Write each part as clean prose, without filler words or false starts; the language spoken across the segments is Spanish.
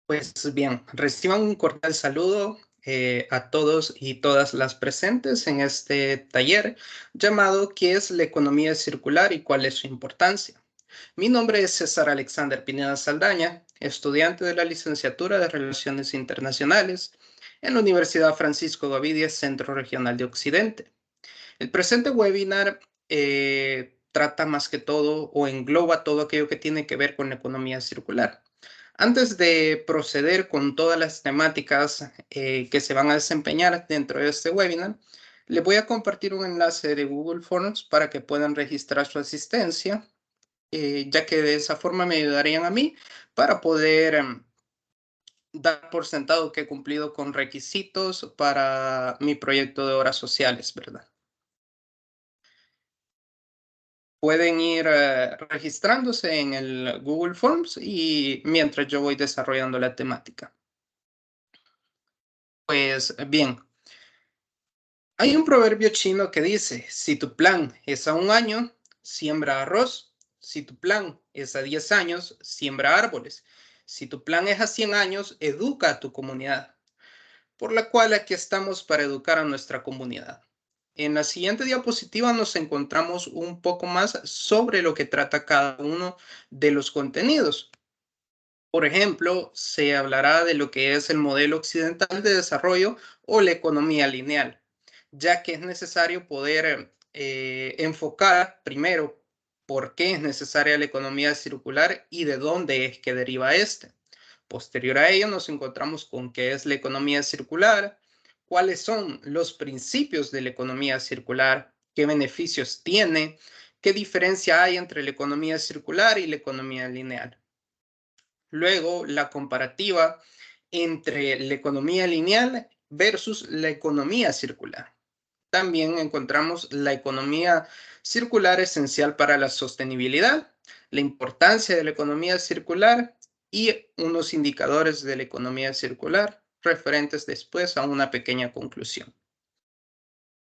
Pues bien, reciban un cordial saludo a todos y todas las presentes en este taller llamado ¿Qué es la economía circular y cuál es su importancia? Mi nombre es César Alexander Pineda Saldaña, estudiante de la licenciatura de Relaciones Internacionales en la Universidad Francisco Gavidia, Centro Regional de Occidente. El presente webinar trata más que todo o engloba todo aquello que tiene que ver con la economía circular. Antes de proceder con todas las temáticas que se van a desempeñar dentro de este webinar, les voy a compartir un enlace de Google Forms para que puedan registrar su asistencia, ya que de esa forma me ayudarían a mí para poder dar por sentado que he cumplido con requisitos para mi proyecto de horas sociales, ¿verdad? Pueden ir registrándose en el Google Forms y mientras yo voy desarrollando la temática. Pues bien, hay un proverbio chino que dice, si tu plan es a un año, siembra arroz. Si tu plan es a 10 años, siembra árboles. Si tu plan es a 100 años, educa a tu comunidad. Por la cual aquí estamos para educar a nuestra comunidad. En la siguiente diapositiva nos encontramos un poco más sobre lo que trata cada uno de los contenidos. Por ejemplo, se hablará de lo que es el modelo occidental de desarrollo o la economía lineal, ya que es necesario poder enfocar primero por qué es necesaria la economía circular y de dónde es que deriva este. Posterior a ello nos encontramos con qué es la economía circular, cuáles son los principios de la economía circular, qué beneficios tiene, qué diferencia hay entre la economía circular y la economía lineal. Luego, la comparativa entre la economía lineal versus la economía circular. También encontramos la economía circular esencial para la sostenibilidad, la importancia de la economía circular y unos indicadores de la economía circular referentes después a una pequeña conclusión.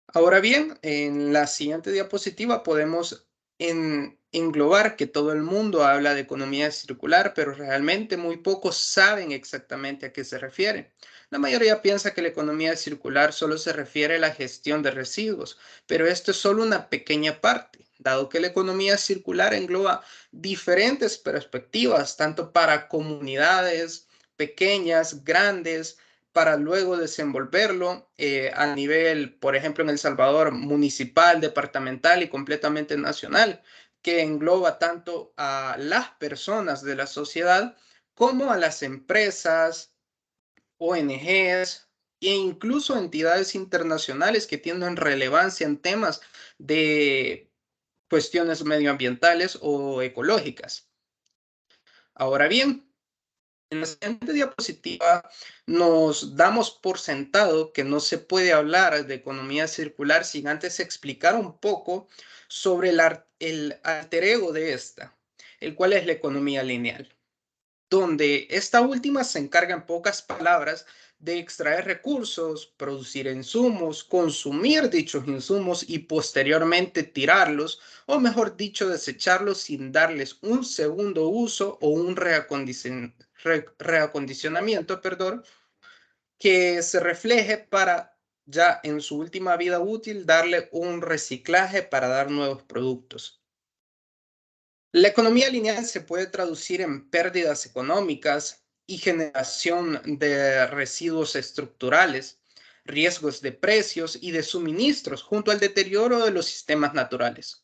Ahora bien, en la siguiente diapositiva podemos englobar que todo el mundo habla de economía circular, pero realmente muy pocos saben exactamente a qué se refiere. La mayoría piensa que la economía circular solo se refiere a la gestión de residuos, pero esto es solo una pequeña parte, dado que la economía circular engloba diferentes perspectivas, tanto para comunidades pequeñas, grandes, para luego desenvolverlo a nivel, por ejemplo, en El Salvador, municipal, departamental y completamente nacional, que engloba tanto a las personas de la sociedad como a las empresas, ONGs e incluso entidades internacionales que tienen relevancia en temas de cuestiones medioambientales o ecológicas. Ahora bien, en la siguiente diapositiva nos damos por sentado que no se puede hablar de economía circular sin antes explicar un poco sobre el alter ego de esta, el cual es la economía lineal, donde esta última se encarga en pocas palabras de extraer recursos, producir insumos, consumir dichos insumos y posteriormente tirarlos, o mejor dicho, desecharlos sin darles un segundo uso o un reacondicionamiento, perdón, que se refleje para ya en su última vida útil darle un reciclaje para dar nuevos productos. La economía lineal se puede traducir en pérdidas económicas y generación de residuos estructurales, riesgos de precios y de suministros junto al deterioro de los sistemas naturales,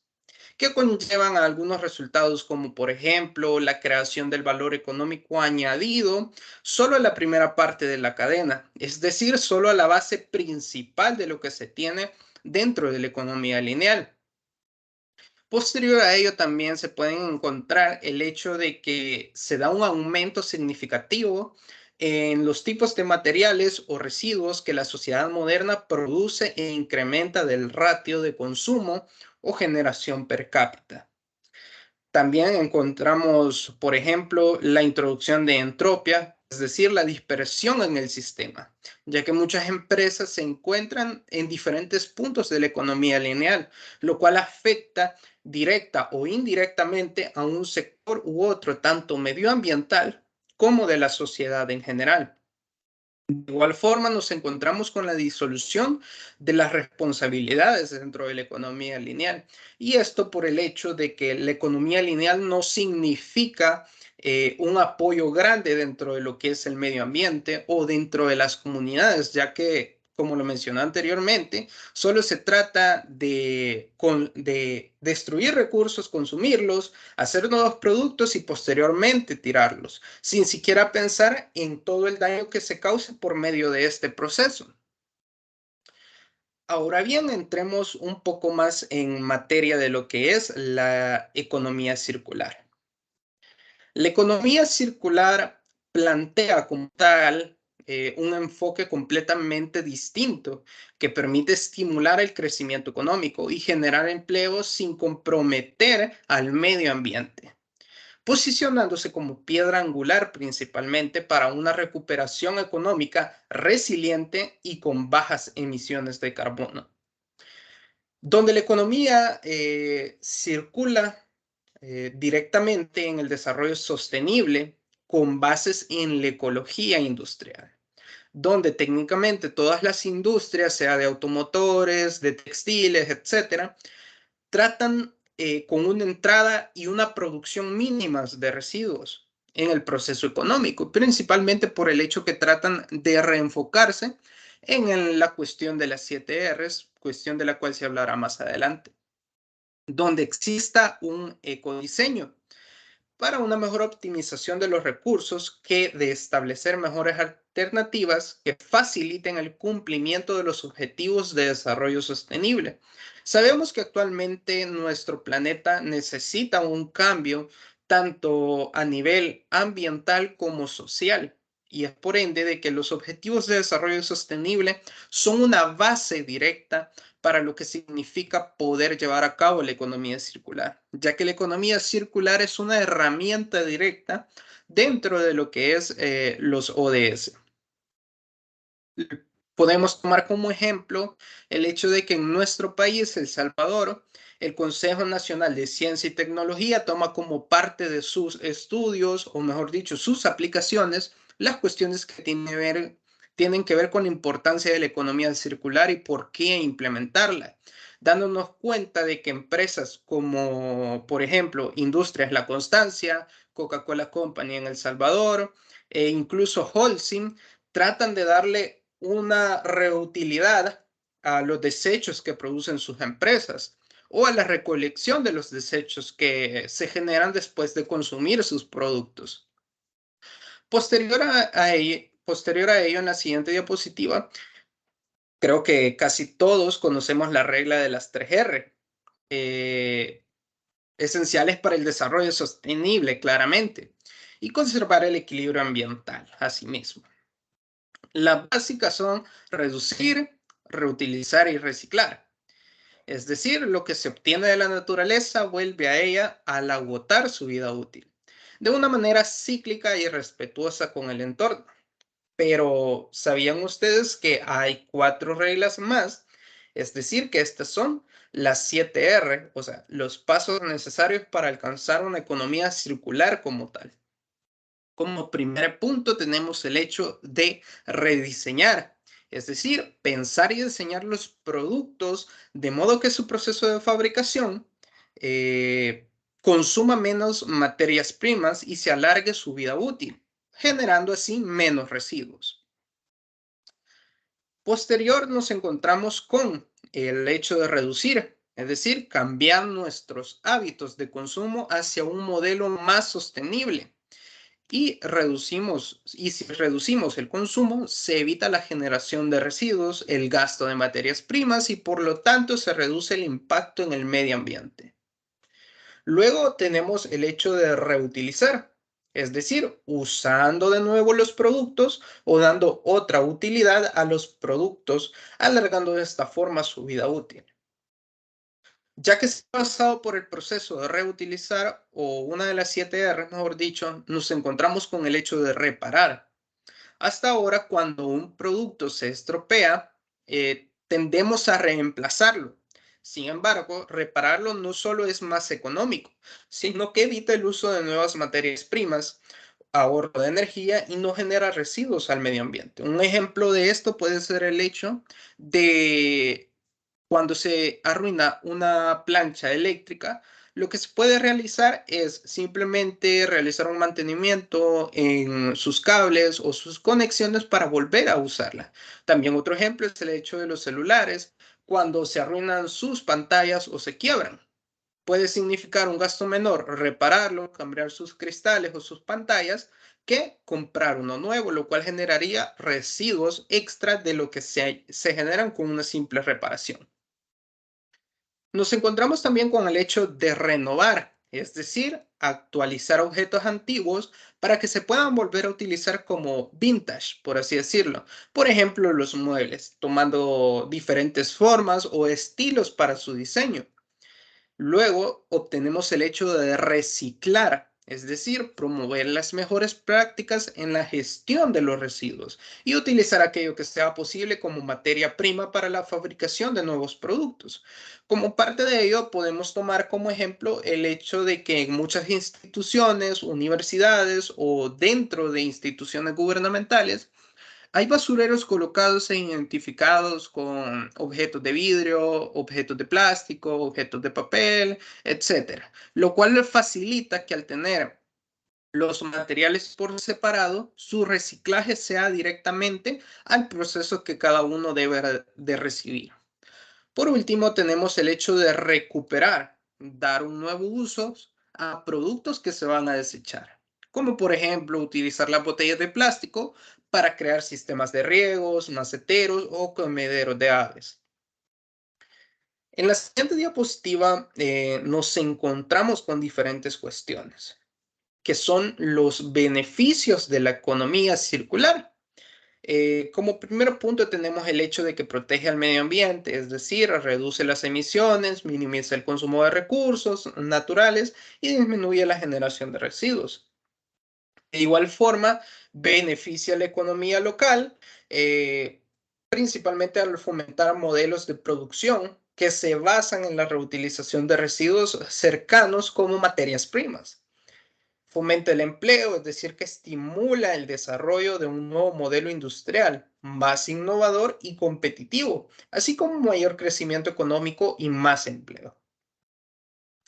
que conllevan a algunos resultados como por ejemplo la creación del valor económico añadido solo a la primera parte de la cadena, es decir, solo a la base principal de lo que se tiene dentro de la economía lineal. Posterior a ello también se pueden encontrar el hecho de que se da un aumento significativo en los tipos de materiales o residuos que la sociedad moderna produce e incrementa del ratio de consumo o generación per cápita. También encontramos, por ejemplo, la introducción de entropia, es decir, la dispersión en el sistema, ya que muchas empresas se encuentran en diferentes puntos de la economía lineal, lo cual afecta directa o indirectamente a un sector u otro, tanto medioambiental como de la sociedad en general. De igual forma, nos encontramos con la disolución de las responsabilidades dentro de la economía lineal. Y esto por el hecho de que la economía lineal no significa un apoyo grande dentro de lo que es el medio ambiente o dentro de las comunidades, ya que, como lo mencioné anteriormente, solo se trata de destruir recursos, consumirlos, hacer nuevos productos y posteriormente tirarlos, sin siquiera pensar en todo el daño que se cause por medio de este proceso. Ahora bien, entremos un poco más en materia de lo que es la economía circular. La economía circular plantea como tal un enfoque completamente distinto que permite estimular el crecimiento económico y generar empleos sin comprometer al medio ambiente, posicionándose como piedra angular principalmente para una recuperación económica resiliente y con bajas emisiones de carbono. Donde la economía circula directamente en el desarrollo sostenible con bases en la ecología industrial, donde técnicamente todas las industrias, sea de automotores, de textiles, etcétera, tratan con una entrada y una producción mínimas de residuos en el proceso económico, principalmente por el hecho que tratan de reenfocarse en la cuestión de las 7 Rs, cuestión de la cual se hablará más adelante, donde exista un ecodiseño para una mejor optimización de los recursos que de establecer mejores alternativas que faciliten el cumplimiento de los objetivos de desarrollo sostenible. Sabemos que actualmente nuestro planeta necesita un cambio tanto a nivel ambiental como social. Y es por ende de que los objetivos de desarrollo sostenible son una base directa para lo que significa poder llevar a cabo la economía circular, ya que la economía circular es una herramienta directa dentro de lo que es los ODS. Podemos tomar como ejemplo el hecho de que en nuestro país, El Salvador, el Consejo Nacional de Ciencia y Tecnología toma como parte de sus estudios, o mejor dicho, sus aplicaciones, las cuestiones que tienen que ver con la importancia de la economía circular y por qué implementarla, dándonos cuenta de que empresas como, por ejemplo, Industrias La Constancia, Coca-Cola Company en El Salvador, e incluso Holcim, tratan de darle una reutilidad a los desechos que producen sus empresas o a la recolección de los desechos que se generan después de consumir sus productos. Posterior a ello, en la siguiente diapositiva, creo que casi todos conocemos la regla de las 3R, esenciales para el desarrollo sostenible, claramente, y conservar el equilibrio ambiental, asimismo. Las básicas son reducir, reutilizar y reciclar. Es decir, lo que se obtiene de la naturaleza vuelve a ella al agotar su vida útil, de una manera cíclica y respetuosa con el entorno. Pero, ¿sabían ustedes que hay 4 reglas más? Es decir, que estas son las 7 R, o sea, los pasos necesarios para alcanzar una economía circular como tal. Como primer punto tenemos el hecho de rediseñar, es decir, pensar y diseñar los productos de modo que su proceso de fabricación consuma menos materias primas y se alargue su vida útil, generando así menos residuos. Posterior nos encontramos con el hecho de reducir, es decir, cambiar nuestros hábitos de consumo hacia un modelo más sostenible. Y si reducimos el consumo, se evita la generación de residuos, el gasto de materias primas y por lo tanto se reduce el impacto en el medio ambiente. Luego tenemos el hecho de reutilizar, es decir, usando de nuevo los productos o dando otra utilidad a los productos, alargando de esta forma su vida útil. Ya que se ha pasado por el proceso de reutilizar, o una de las 7 R, mejor dicho, nos encontramos con el hecho de reparar. Hasta ahora, cuando un producto se estropea, tendemos a reemplazarlo. Sin embargo, repararlo no solo es más económico, sino que evita el uso de nuevas materias primas, ahorro de energía y no genera residuos al medio ambiente. Un ejemplo de esto puede ser el hecho de cuando se arruina una plancha eléctrica, lo que se puede realizar es simplemente realizar un mantenimiento en sus cables o sus conexiones para volver a usarla. También otro ejemplo es el hecho de los celulares, cuando se arruinan sus pantallas o se quiebran. Puede significar un gasto menor repararlo, cambiar sus cristales o sus pantallas, que comprar uno nuevo, lo cual generaría residuos extra de lo que se generan con una simple reparación. Nos encontramos también con el hecho de renovar, es decir, actualizar objetos antiguos para que se puedan volver a utilizar como vintage, por así decirlo. Por ejemplo, los muebles, tomando diferentes formas o estilos para su diseño. Luego obtenemos el hecho de reciclar, es decir, promover las mejores prácticas en la gestión de los residuos y utilizar aquello que sea posible como materia prima para la fabricación de nuevos productos. Como parte de ello, podemos tomar como ejemplo el hecho de que en muchas instituciones, universidades o dentro de instituciones gubernamentales, hay basureros colocados e identificados con objetos de vidrio, objetos de plástico, objetos de papel, etcétera, lo cual facilita que al tener los materiales por separado, su reciclaje sea directamente al proceso que cada uno debe de recibir. Por último, tenemos el hecho de recuperar, dar un nuevo uso a productos que se van a desechar, como por ejemplo utilizar las botellas de plástico para crear sistemas de riegos, maceteros o comederos de aves. En la siguiente diapositiva nos encontramos con diferentes cuestiones, que son los beneficios de la economía circular. Como primer punto tenemos el hecho de que protege al medio ambiente, es decir, reduce las emisiones, minimiza el consumo de recursos naturales y disminuye la generación de residuos. De igual forma, beneficia a la economía local, eh, principalmente al fomentar modelos de producción que se basan en la reutilización de residuos cercanos como materias primas. Fomenta el empleo, es decir, que estimula el desarrollo de un nuevo modelo industrial más innovador y competitivo, así como mayor crecimiento económico y más empleo.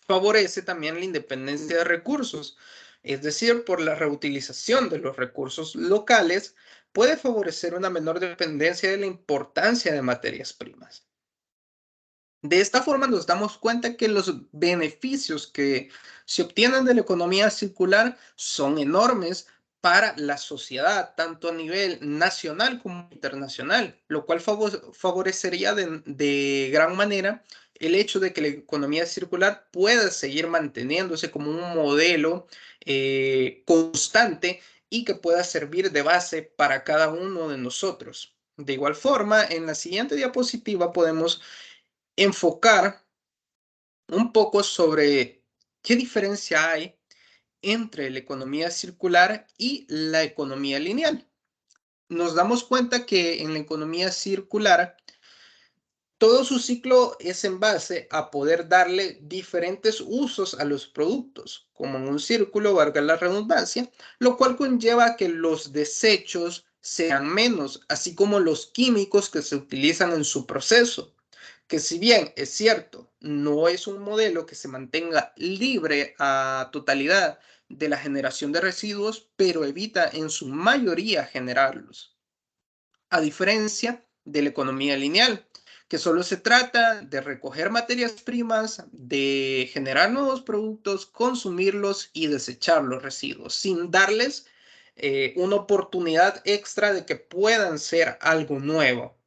Favorece también la independencia de recursos, es decir, por la reutilización de los recursos locales, puede favorecer una menor dependencia de la importancia de materias primas. De esta forma nos damos cuenta que los beneficios que se obtienen de la economía circular son enormes para la sociedad, tanto a nivel nacional como internacional, lo cual favorecería de gran manera el hecho de que la economía circular pueda seguir manteniéndose como un modelo constante y que pueda servir de base para cada uno de nosotros. De igual forma, en la siguiente diapositiva podemos enfocar un poco sobre qué diferencia hay entre la economía circular y la economía lineal. Nos damos cuenta que en la economía circular todo su ciclo es en base a poder darle diferentes usos a los productos, como en un círculo, valga la redundancia, lo cual conlleva que los desechos sean menos, así como los químicos que se utilizan en su proceso, que si bien es cierto, no es un modelo que se mantenga libre a totalidad de la generación de residuos, pero evita en su mayoría generarlos, a diferencia de la economía lineal, que solo se trata de recoger materias primas, de generar nuevos productos, consumirlos y desechar los residuos, sin darles una oportunidad extra de que puedan ser algo nuevo.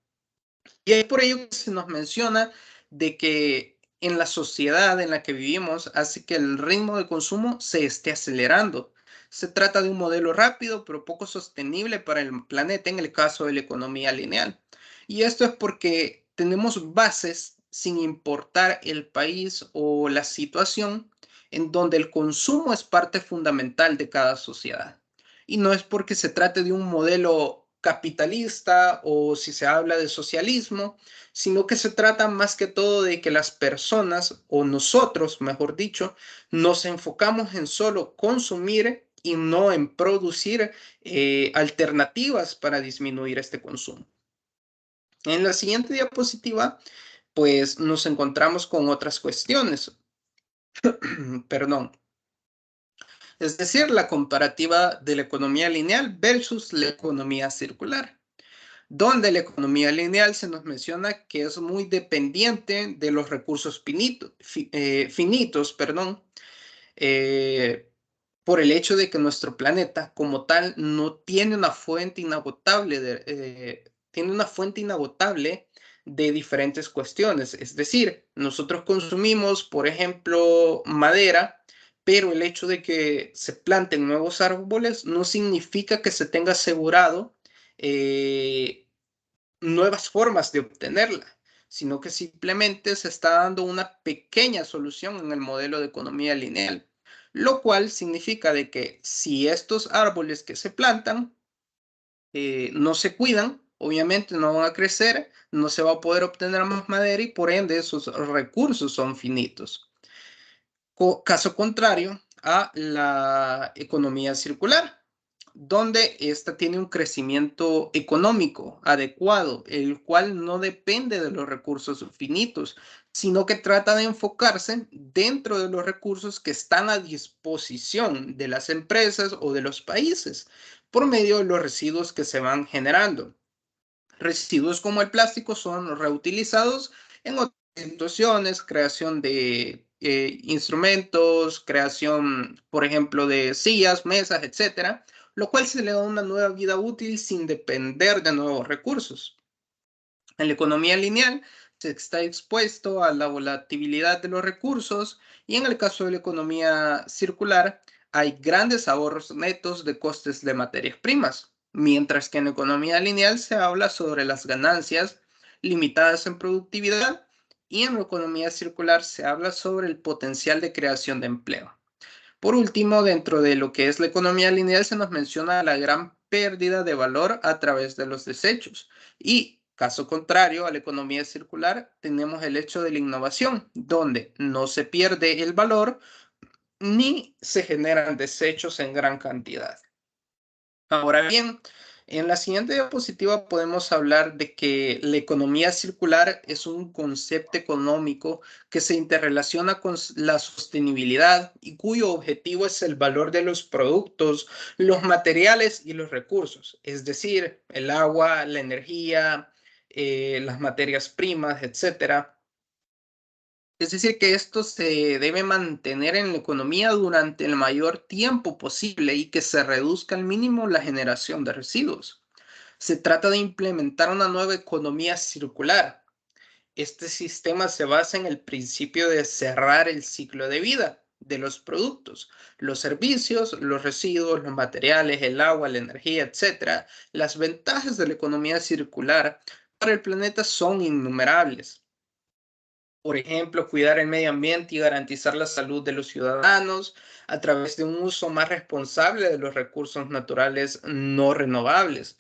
Y es por ello que se nos menciona de que en la sociedad en la que vivimos hace que el ritmo de consumo se esté acelerando. Se trata de un modelo rápido, pero poco sostenible para el planeta en el caso de la economía lineal. Y esto es porque tenemos bases sin importar el país o la situación en donde el consumo es parte fundamental de cada sociedad. Y no es porque se trate de un modelo capitalista o si se habla de socialismo, sino que se trata más que todo de que las personas, o nosotros, mejor dicho, nos enfocamos en solo consumir y no en producir alternativas para disminuir este consumo. En la siguiente diapositiva, pues nos encontramos con otras cuestiones. Perdón. Es decir, la comparativa de la economía lineal versus la economía circular, donde la economía lineal se nos menciona que es muy dependiente de los recursos finitos, eh, por el hecho de que nuestro planeta como tal no tiene una fuente inagotable de diferentes cuestiones. Es decir, nosotros consumimos, por ejemplo, madera, pero el hecho de que se planten nuevos árboles no significa que se tenga asegurado eh, nuevas formas de obtenerla, sino que simplemente se está dando una pequeña solución en el modelo de economía lineal, lo cual significa de que si estos árboles que se plantan no se cuidan, obviamente no van a crecer, no se va a poder obtener más madera y por ende sus recursos son finitos. Caso contrario a la economía circular, donde ésta tiene un crecimiento económico adecuado, el cual no depende de los recursos finitos, sino que trata de enfocarse dentro de los recursos que están a disposición de las empresas o de los países por medio de los residuos que se van generando. Residuos como el plástico son reutilizados en otras situaciones, creación de instrumentos, creación, por ejemplo, de sillas, mesas, etcétera, lo cual se le da una nueva vida útil sin depender de nuevos recursos. En la economía lineal se está expuesto a la volatilidad de los recursos y en el caso de la economía circular hay grandes ahorros netos de costes de materias primas, mientras que en la economía lineal se habla sobre las ganancias limitadas en productividad y en la economía circular se habla sobre el potencial de creación de empleo. Por último, dentro de lo que es la economía lineal se nos menciona la gran pérdida de valor a través de los desechos. Y caso contrario a la economía circular, tenemos el hecho de la innovación, donde no se pierde el valor ni se generan desechos en gran cantidad. Ahora bien, en la siguiente diapositiva podemos hablar de que la economía circular es un concepto económico que se interrelaciona con la sostenibilidad y cuyo objetivo es el valor de los productos, los materiales y los recursos, es decir, el agua, la energía, las materias primas, etcétera. Es decir, que esto se debe mantener en la economía durante el mayor tiempo posible y que se reduzca al mínimo la generación de residuos. Se trata de implementar una nueva economía circular. Este sistema se basa en el principio de cerrar el ciclo de vida de los productos, los servicios, los residuos, los materiales, el agua, la energía, etc. Las ventajas de la economía circular para el planeta son innumerables. Por ejemplo, cuidar el medio ambiente y garantizar la salud de los ciudadanos a través de un uso más responsable de los recursos naturales no renovables.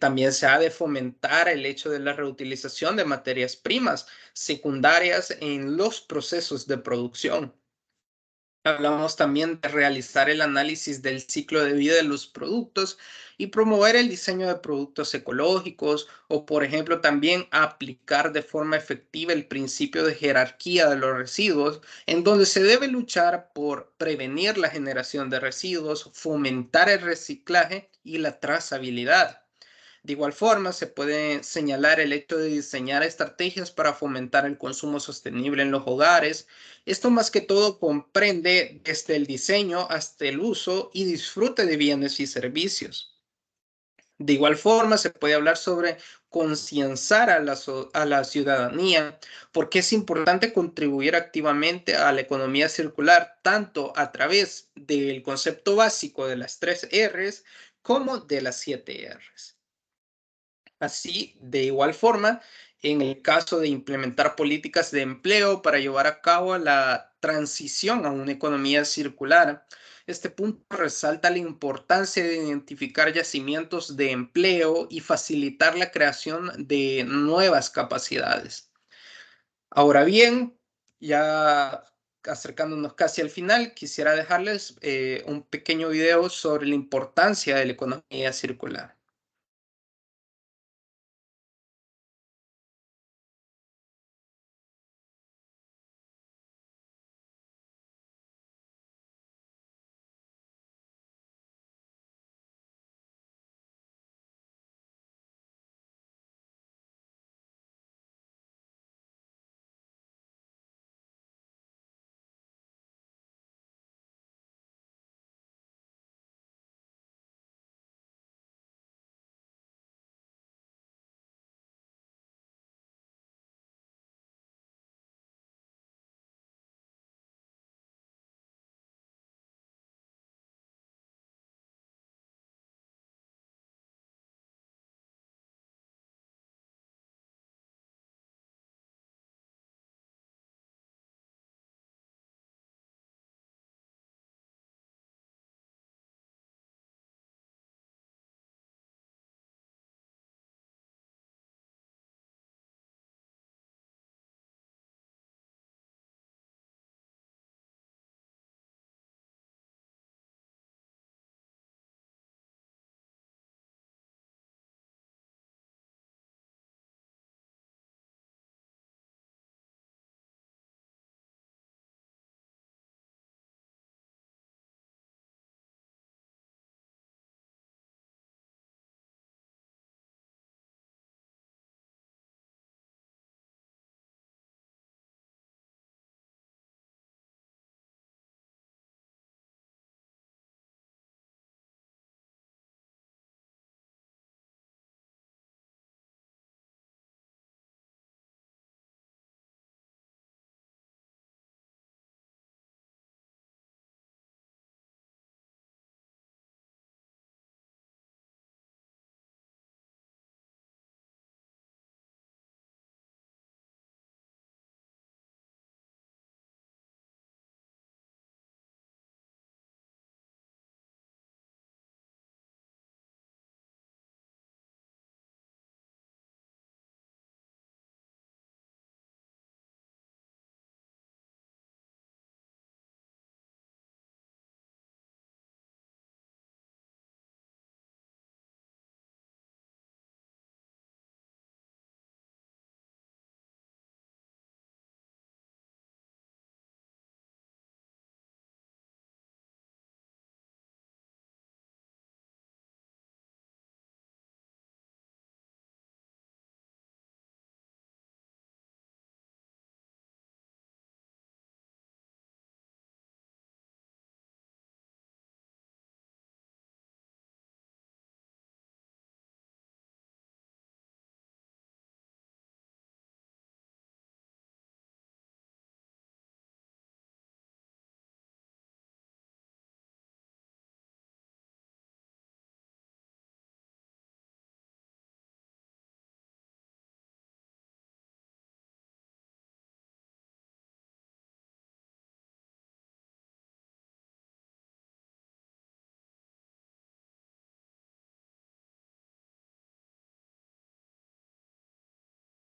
También se ha de fomentar el hecho de la reutilización de materias primas secundarias en los procesos de producción. Hablamos también de realizar el análisis del ciclo de vida de los productos y promover el diseño de productos ecológicos o, por ejemplo, también aplicar de forma efectiva el principio de jerarquía de los residuos, en donde se debe luchar por prevenir la generación de residuos, fomentar el reciclaje y la trazabilidad. De igual forma, se puede señalar el hecho de diseñar estrategias para fomentar el consumo sostenible en los hogares. Esto más que todo comprende desde el diseño hasta el uso y disfrute de bienes y servicios. De igual forma, se puede hablar sobre concienciar a la ciudadanía, porque es importante contribuir activamente a la economía circular, tanto a través del concepto básico de las 3 Rs como de las 7 Rs. Así, de igual forma, en el caso de implementar políticas de empleo para llevar a cabo la transición a una economía circular, este punto resalta la importancia de identificar yacimientos de empleo y facilitar la creación de nuevas capacidades. Ahora bien, ya acercándonos casi al final, quisiera dejarles un pequeño video sobre la importancia de la economía circular.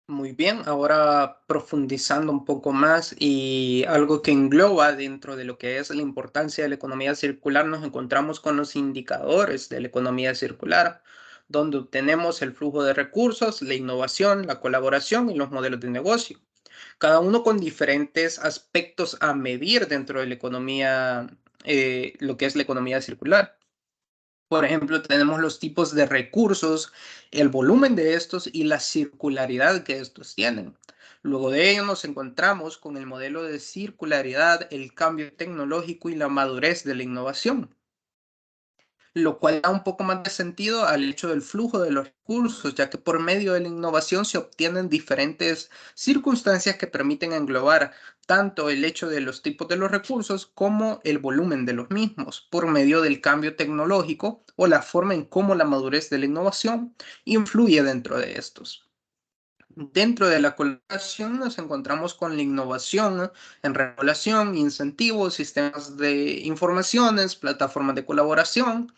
Muy bien, ahora profundizando un poco más y algo que engloba dentro de lo que es la importancia de la economía circular, nos encontramos con los indicadores de la economía circular, donde obtenemos el flujo de recursos, la innovación, la colaboración y los modelos de negocio, cada uno con diferentes aspectos a medir dentro de la economía, lo que es la economía circular. Por ejemplo, tenemos los tipos de recursos, el volumen de estos y la circularidad que estos tienen. Luego de ello nos encontramos con el modelo de circularidad, el cambio tecnológico y la madurez de la innovación, lo cual da un poco más de sentido al hecho del flujo de los recursos, ya que por medio de la innovación se obtienen diferentes circunstancias que permiten englobar tanto el hecho de los tipos de los recursos como el volumen de los mismos, por medio del cambio tecnológico o la forma en cómo la madurez de la innovación influye dentro de estos. Dentro de la colaboración nos encontramos con la innovación en regulación, incentivos, sistemas de informaciones, plataformas de colaboración,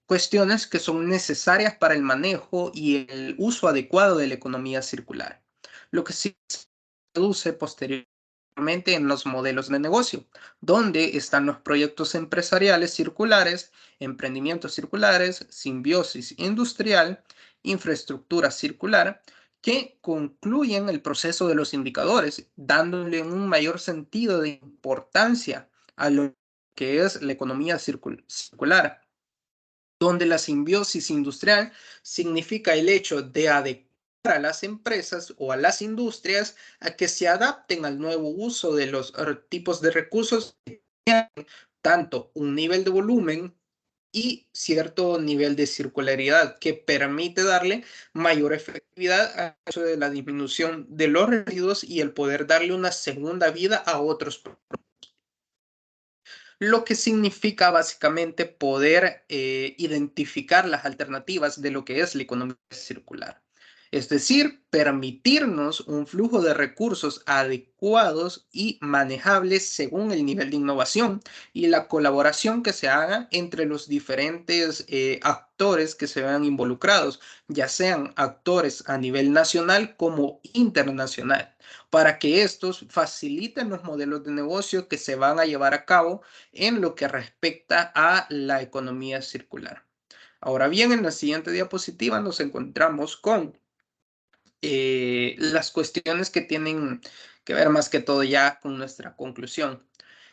cuestiones que son necesarias para el manejo y el uso adecuado de la economía circular. Lo que sí se produce posteriormente en los modelos de negocio, donde están los proyectos empresariales circulares, emprendimientos circulares, simbiosis industrial, infraestructura circular, que concluyen el proceso de los indicadores, dándole un mayor sentido de importancia a lo que es la economía circular, donde la simbiosis industrial significa el hecho de adecuar a las empresas o a las industrias a que se adapten al nuevo uso de los tipos de recursos, tanto un nivel de volumen y cierto nivel de circularidad que permite darle mayor efectividad a eso de la disminución de los residuos y el poder darle una segunda vida a otros productos, lo que significa básicamente poder identificar las alternativas de lo que es la economía circular. Es decir, permitirnos un flujo de recursos adecuados y manejables según el nivel de innovación y la colaboración que se haga entre los diferentes actores que se vean involucrados, ya sean actores a nivel nacional como internacional, para que estos faciliten los modelos de negocio que se van a llevar a cabo en lo que respecta a la economía circular. Ahora bien, en la siguiente diapositiva nos encontramos con las cuestiones que tienen que ver más que todo ya con nuestra conclusión.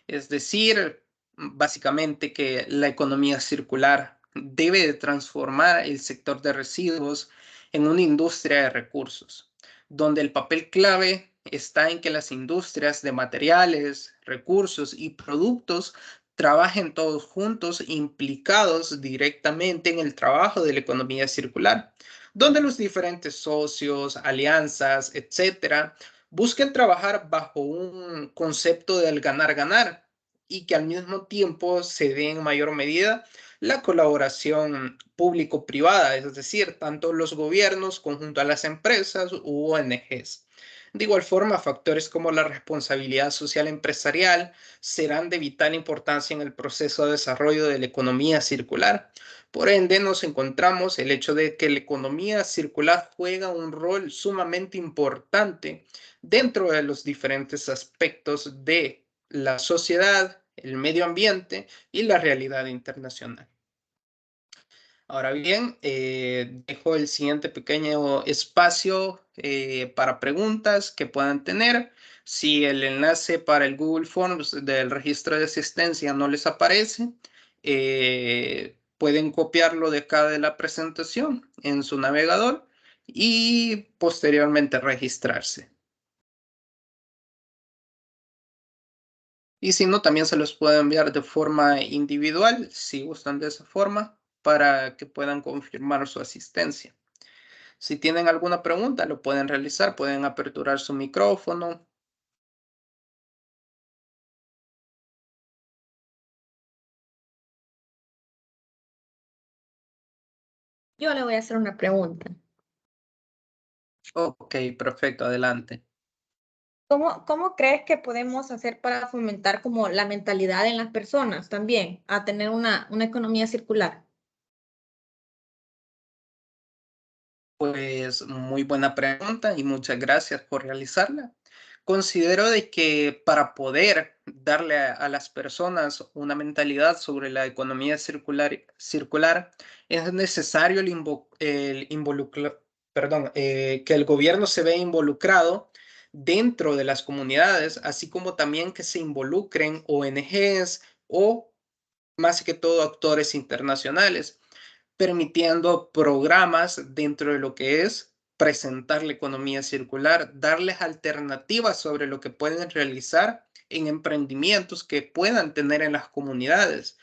Es decir, básicamente que la economía circular debe de transformar el sector de residuos en una industria de recursos, donde el papel clave está en que las industrias de materiales, recursos y productos trabajen todos juntos, implicados directamente en el trabajo de la economía circular, donde los diferentes socios, alianzas, etcétera, busquen trabajar bajo un concepto del ganar-ganar y que al mismo tiempo se dé en mayor medida la colaboración público-privada, es decir, tanto los gobiernos conjunto a las empresas u ONGs. De igual forma, factores como la responsabilidad social empresarial serán de vital importancia en el proceso de desarrollo de la economía circular. Por ende, nos encontramos el hecho de que la economía circular juega un rol sumamente importante dentro de los diferentes aspectos de la sociedad, el medio ambiente y la realidad internacional. Ahora bien, dejo el siguiente pequeño espacio para preguntas que puedan tener. Si el enlace para el Google Forms del registro de asistencia no les aparece, pueden copiarlo de acá de la presentación en su navegador y posteriormente registrarse. Y si no, también se los puedo enviar de forma individual, si gustan de esa forma, para que puedan confirmar su asistencia. Si tienen alguna pregunta, lo pueden realizar, pueden aperturar su micrófono. Yo le voy a hacer una pregunta. Ok, perfecto, adelante. ¿Cómo crees que podemos hacer para fomentar como la mentalidad en las personas también, a tener una economía circular? Pues muy buena pregunta y muchas gracias por realizarla. Considero de que para poder darle a las personas una mentalidad sobre la economía circular es necesario que el gobierno se vea involucrado dentro de las comunidades, así como también que se involucren ONGs o más que todo actores internacionales, permitiendo programas dentro de lo que es presentar la economía circular, darles alternativas sobre lo que pueden realizar en emprendimientos que puedan tener en las comunidades.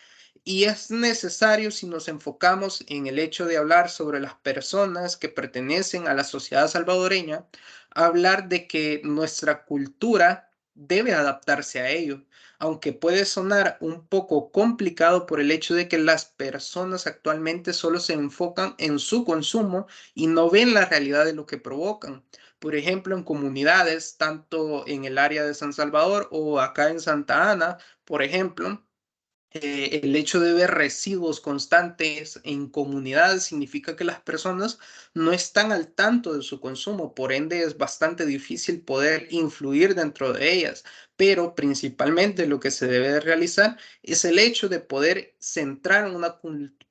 Y es necesario, si nos enfocamos en el hecho de hablar sobre las personas que pertenecen a la sociedad salvadoreña, hablar de que nuestra cultura debe adaptarse a ello, aunque puede sonar un poco complicado por el hecho de que las personas actualmente solo se enfocan en su consumo y no ven la realidad de lo que provocan. Por ejemplo, en comunidades, tanto en el área de San Salvador o acá en Santa Ana, por ejemplo, El hecho de ver residuos constantes en comunidades significa que las personas no están al tanto de su consumo, por ende es bastante difícil poder influir dentro de ellas, pero principalmente lo que se debe de realizar es el hecho de poder centrar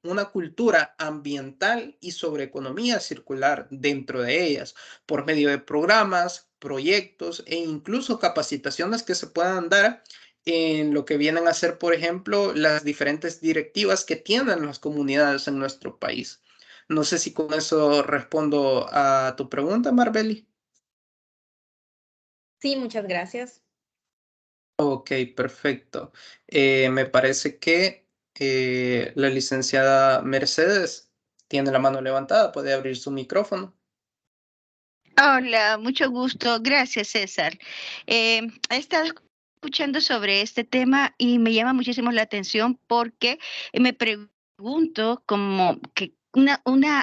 una cultura ambiental y sobre economía circular dentro de ellas, por medio de programas, proyectos e incluso capacitaciones que se puedan dar en lo que vienen a ser, por ejemplo, las diferentes directivas que tienen las comunidades en nuestro país. No sé si con eso respondo a tu pregunta, Marbeli. Sí, muchas gracias. Ok, perfecto. Me parece que la licenciada Mercedes tiene la mano levantada, puede abrir su micrófono. Hola, mucho gusto. Gracias, César. He estado escuchando sobre este tema y me llama muchísimo la atención porque me pregunto como que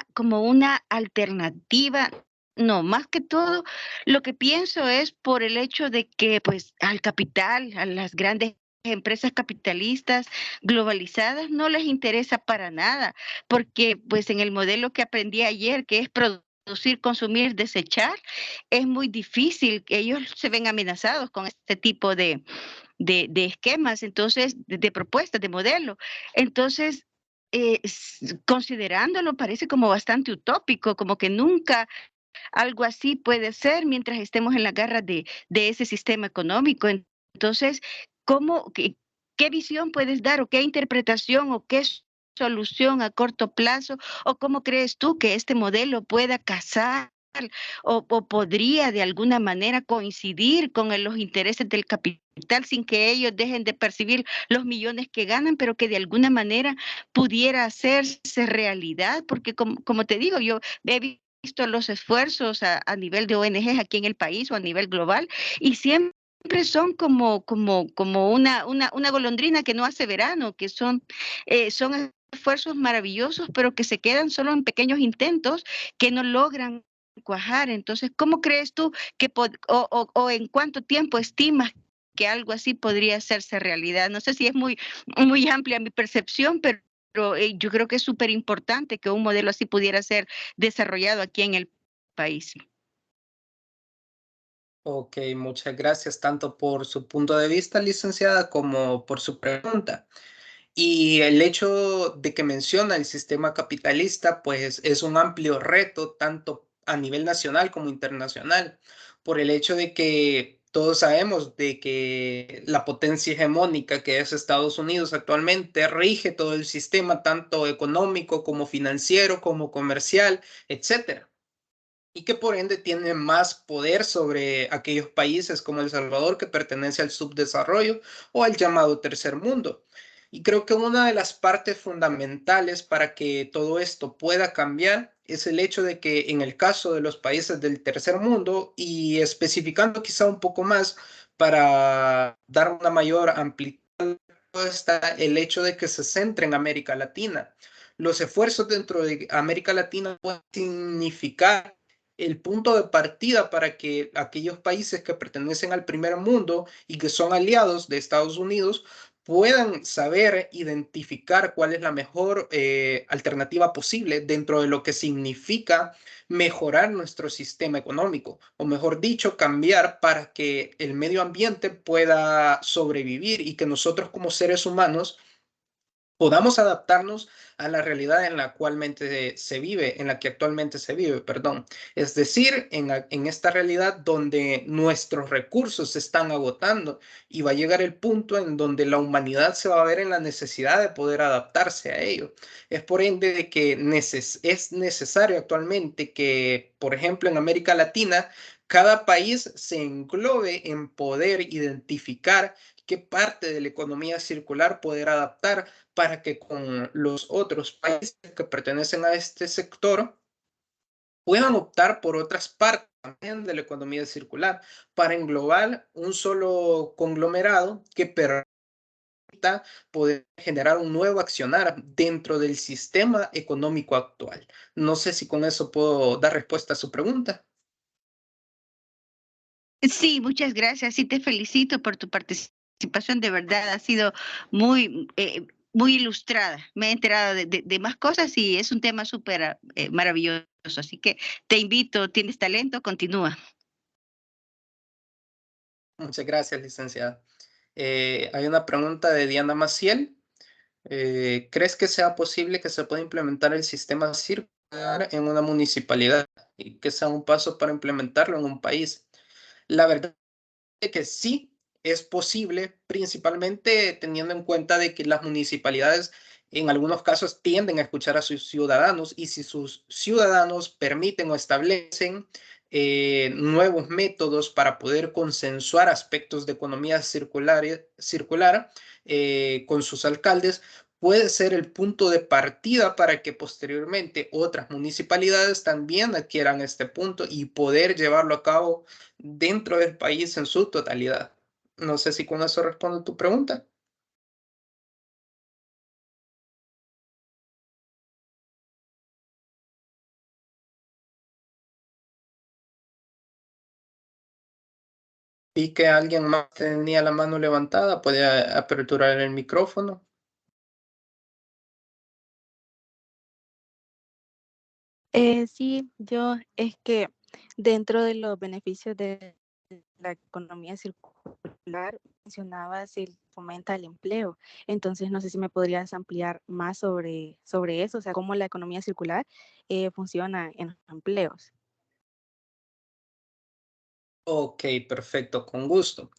como una alternativa. No, más que todo, lo que pienso es por el hecho de que, pues, al capital, a las grandes empresas capitalistas globalizadas, no les interesa para nada, porque, pues, en el modelo que aprendí ayer, que es producir, consumir, desechar, es muy difícil, que ellos se ven amenazados con este tipo de esquemas, entonces, de propuestas, de modelo. Entonces, considerándolo, parece como bastante utópico, como que nunca algo así puede ser mientras estemos en la garra de ese sistema económico. Entonces, ¿qué visión puedes dar o qué interpretación o qué solución a corto plazo o cómo crees tú que este modelo pueda casar o podría de alguna manera coincidir con los intereses del capital sin que ellos dejen de percibir los millones que ganan, pero que de alguna manera pudiera hacerse realidad? Porque como te digo, yo he visto los esfuerzos a nivel de ONGs aquí en el país o a nivel global y siempre son como una golondrina que no hace verano, que son esfuerzos maravillosos, pero que se quedan solo en pequeños intentos que no logran cuajar. Entonces, ¿cómo crees tú o en cuánto tiempo estimas que algo así podría hacerse realidad? No sé si es muy amplia mi percepción, pero yo creo que es súper importante que un modelo así pudiera ser desarrollado aquí en el país. Ok, muchas gracias tanto por su punto de vista, licenciada, como por su pregunta. Y el hecho de que menciona el sistema capitalista, pues es un amplio reto tanto a nivel nacional como internacional, por el hecho de que todos sabemos de que la potencia hegemónica que es Estados Unidos actualmente rige todo el sistema, tanto económico como financiero, como comercial, etcétera, y que por ende tiene más poder sobre aquellos países como El Salvador que pertenece al subdesarrollo o al llamado tercer mundo. Y creo que una de las partes fundamentales para que todo esto pueda cambiar es el hecho de que en el caso de los países del tercer mundo, y especificando quizá un poco más para dar una mayor amplitud, está el hecho de que se centre en América Latina. Los esfuerzos dentro de América Latina pueden significar el punto de partida para que aquellos países que pertenecen al primer mundo y que son aliados de Estados Unidos puedan saber identificar cuál es la mejor alternativa posible dentro de lo que significa mejorar nuestro sistema económico, o mejor dicho, cambiar para que el medio ambiente pueda sobrevivir y que nosotros como seres humanos podamos adaptarnos a la realidad en la actualmente se vive, en la que actualmente se vive, perdón. Es decir, en esta realidad donde nuestros recursos se están agotando y va a llegar el punto en donde la humanidad se va a ver en la necesidad de poder adaptarse a ello. Es por ende de que es necesario actualmente que, por ejemplo, en América Latina, cada país se englobe en poder identificar qué parte de la economía circular poder adaptar para que con los otros países que pertenecen a este sector puedan optar por otras partes también de la economía circular para englobar un solo conglomerado que permita poder generar un nuevo accionar dentro del sistema económico actual. No sé si con eso puedo dar respuesta a su pregunta. Sí, muchas gracias. Sí, te felicito por tu participación. participación de verdad ha sido muy, muy ilustrada. Me he enterado de más cosas y es un tema súper maravilloso. Así que te invito, tienes talento, continúa. Muchas gracias, licenciada. Hay una pregunta de Diana Maciel. ¿Crees que sea posible que se pueda implementar el sistema circular en una municipalidad y que sea un paso para implementarlo en un país? La verdad es que sí es posible, principalmente teniendo en cuenta de que las municipalidades en algunos casos tienden a escuchar a sus ciudadanos y si sus ciudadanos permiten o establecen nuevos métodos para poder consensuar aspectos de economía circular con sus alcaldes, puede ser el punto de partida para que posteriormente otras municipalidades también adquieran este punto y poder llevarlo a cabo dentro del país en su totalidad. No sé si con eso respondo tu pregunta. Vi que alguien más tenía la mano levantada, puede aperturar el micrófono. Sí, yo es que dentro de los beneficios de la economía circular mencionabas el fomenta el empleo. Entonces, no sé si me podrías ampliar más sobre eso, o sea, cómo la economía circular funciona en los empleos. Ok, perfecto, con gusto.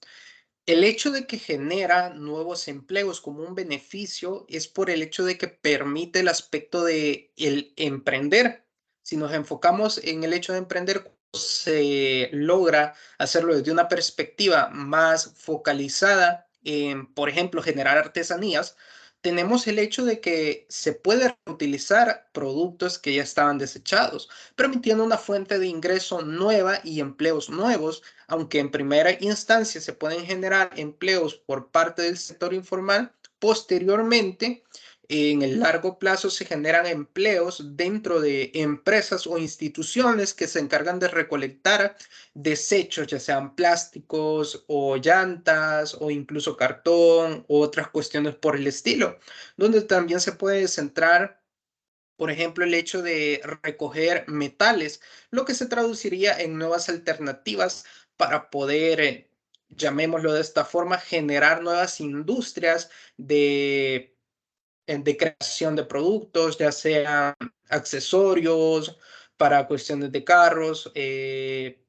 El hecho de que genera nuevos empleos como un beneficio es por el hecho de que permite el aspecto de el emprender. Si nos enfocamos en el hecho de emprender, se logra hacerlo desde una perspectiva más focalizada en, por ejemplo, generar artesanías. Tenemos el hecho de que se puede reutilizar productos que ya estaban desechados, permitiendo una fuente de ingreso nueva y empleos nuevos, aunque en primera instancia se pueden generar empleos por parte del sector informal, posteriormente, en el largo plazo se generan empleos dentro de empresas o instituciones que se encargan de recolectar desechos, ya sean plásticos o llantas o incluso cartón u otras cuestiones por el estilo, donde también se puede centrar, por ejemplo, el hecho de recoger metales, lo que se traduciría en nuevas alternativas para poder, llamémoslo de esta forma, generar nuevas industrias de creación de productos, ya sean accesorios para cuestiones de carros.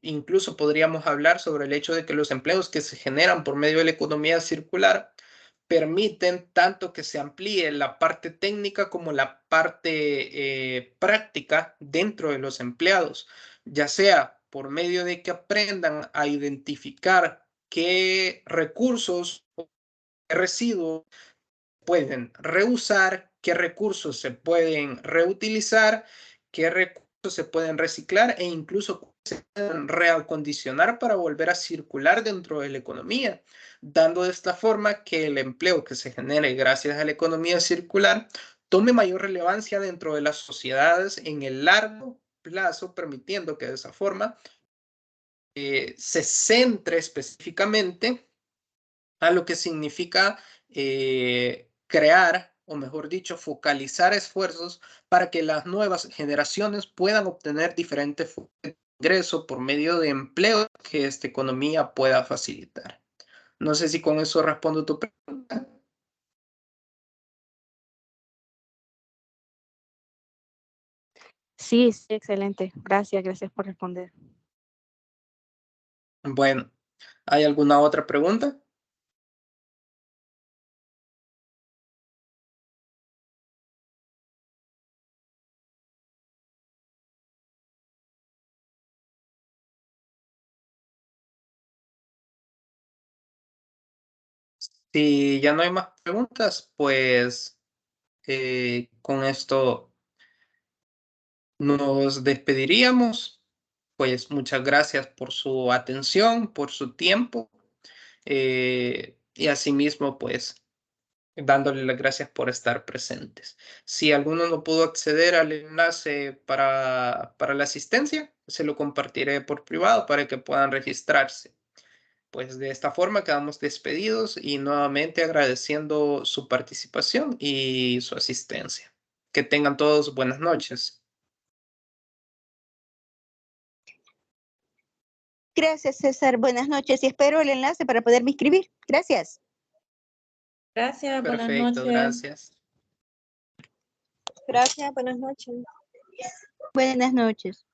Incluso podríamos hablar sobre el hecho de que los empleos que se generan por medio de la economía circular permiten tanto que se amplíe la parte técnica como la parte práctica dentro de los empleados, ya sea por medio de que aprendan a identificar qué recursos o qué residuos pueden reusar, qué recursos se pueden reutilizar, qué recursos se pueden reciclar e incluso se pueden reacondicionar para volver a circular dentro de la economía, dando de esta forma que el empleo que se genere gracias a la economía circular tome mayor relevancia dentro de las sociedades en el largo plazo, permitiendo que de esa forma se centre específicamente a lo que significa crear, o mejor dicho, focalizar esfuerzos para que las nuevas generaciones puedan obtener diferentes ingresos por medio de empleo que esta economía pueda facilitar. No sé si con eso respondo tu pregunta. Sí, sí, excelente. Gracias, gracias por responder. Bueno, ¿hay alguna otra pregunta? Si ya no hay más preguntas, pues con esto nos despediríamos. Pues muchas gracias por su atención, por su tiempo y asimismo, pues dándole las gracias por estar presentes. Si alguno no pudo acceder al enlace para la asistencia, se lo compartiré por privado para que puedan registrarse. Pues de esta forma quedamos despedidos y nuevamente agradeciendo su participación y su asistencia. Que tengan todos buenas noches. Gracias, César. Buenas noches y espero el enlace para poderme inscribir. Gracias. Gracias, buenas Perfecto, noches. gracias. Gracias, buenas noches. Buenas noches.